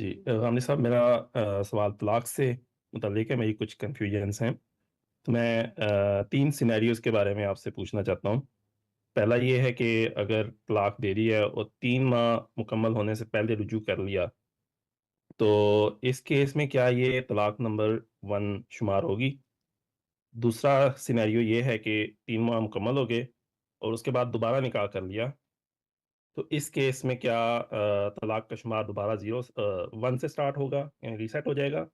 جی غامدی صاحب میرا سوال طلاق سے متعلق ہے، میری کچھ کنفیوژنس ہیں۔ تو میں 3 سینیریوز کے بارے میں آپ سے پوچھنا چاہتا ہوں۔ پہلا یہ ہے کہ اگر طلاق دے دی ہے اور 3 ماہ مکمل ہونے سے پہلے رجوع کر لیا، تو اس کیس میں کیا یہ طلاق نمبر 1 شمار ہوگی؟ دوسرا سینیریو یہ ہے کہ 3 ماہ مکمل ہو گئے اور اس کے بعد دوبارہ نکاح کر لیا، تو اس کیس میں کیا طلاق کا شمار دوبارہ 1 سے سٹارٹ ہوگا، یعنی ریسیٹ ہو جائے گا؟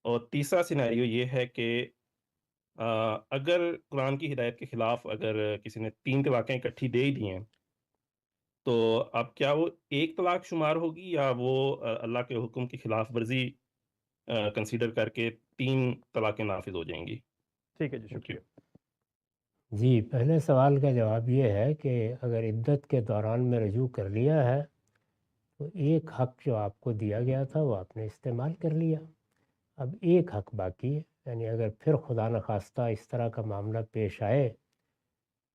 اور تیسرا سینیریو یہ ہے کہ اگر قرآن کی ہدایت کے خلاف اگر کسی نے 3 طلاقیں اکٹھی دے ہی دی ہیں، تو اب کیا وہ ایک طلاق شمار ہوگی یا وہ اللہ کے حکم کی خلاف ورزی کنسیڈر کر کے 3 طلاقیں نافذ ہو جائیں گی؟ ٹھیک ہے جی، تھینک یو۔ شکریہ۔ جی، پہلے سوال کا جواب یہ ہے کہ اگر عدت کے دوران میں رجوع کر لیا ہے تو ایک حق جو آپ کو دیا گیا تھا وہ آپ نے استعمال کر لیا۔ اب ایک حق باقی ہے، یعنی اگر پھر خدا نخواستہ اس طرح کا معاملہ پیش آئے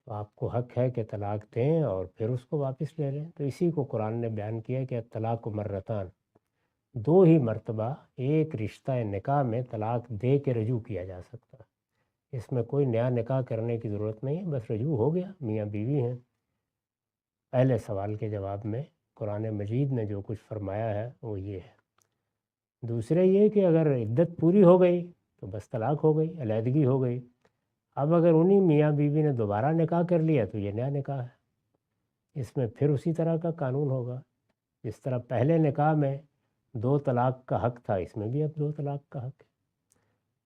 تو آپ کو حق ہے کہ طلاق دیں اور پھر اس کو واپس لے لیں۔ تو اسی کو قرآن نے بیان کیا کہ طلاق و مرتان، 2 ہی مرتبہ ایک رشتہ نکاح میں طلاق دے کے رجوع کیا جا سکتا ہے۔ اس میں کوئی نیا نکاح کرنے کی ضرورت نہیں ہے، بس رجوع ہو گیا، میاں بیوی ہیں۔ پہلے سوال کے جواب میں قرآن مجید نے جو کچھ فرمایا ہے وہ یہ ہے۔ دوسرے یہ کہ اگر عدت پوری ہو گئی تو بس طلاق ہو گئی، علیحدگی ہو گئی۔ اب اگر انہی میاں بیوی نے دوبارہ نکاح کر لیا تو یہ نیا نکاح ہے، اس میں پھر اسی طرح کا قانون ہوگا۔ جس طرح پہلے نکاح میں 2 طلاق کا حق تھا، اس میں بھی اب 2 طلاق کا حق ہے۔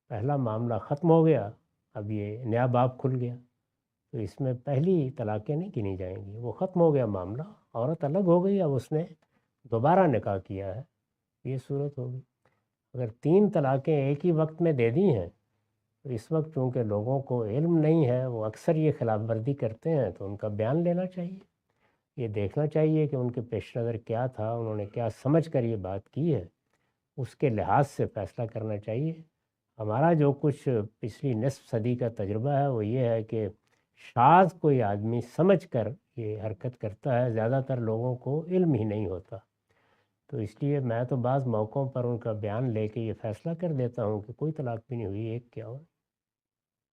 پہلا معاملہ ختم ہو گیا، اب یہ نیا باب کھل گیا، تو اس میں پہلی طلاقیں نہیں گنی جائیں گی، وہ ختم ہو گیا معاملہ، عورت الگ ہو گئی، اب اس نے دوبارہ نکاح کیا ہے، یہ صورت ہوگی۔ اگر 3 طلاقیں ایک ہی وقت میں دے دی ہیں تو اس وقت چونکہ لوگوں کو علم نہیں ہے، وہ اکثر یہ خلاف ورزی کرتے ہیں، تو ان کا بیان لینا چاہیے، یہ دیکھنا چاہیے کہ ان کے پیش نظر کیا تھا، انہوں نے کیا سمجھ کر یہ بات کی ہے، اس کے لحاظ سے فیصلہ کرنا چاہیے۔ ہمارا جو کچھ پچھلی نصف صدی کا تجربہ ہے وہ یہ ہے کہ شاذ کوئی آدمی سمجھ کر یہ حرکت کرتا ہے، زیادہ تر لوگوں کو علم ہی نہیں ہوتا۔ تو اس لیے میں تو بعض موقعوں پر ان کا بیان لے کے یہ فیصلہ کر دیتا ہوں کہ کوئی طلاق بھی نہیں ہوئی، ایک کیا ہو۔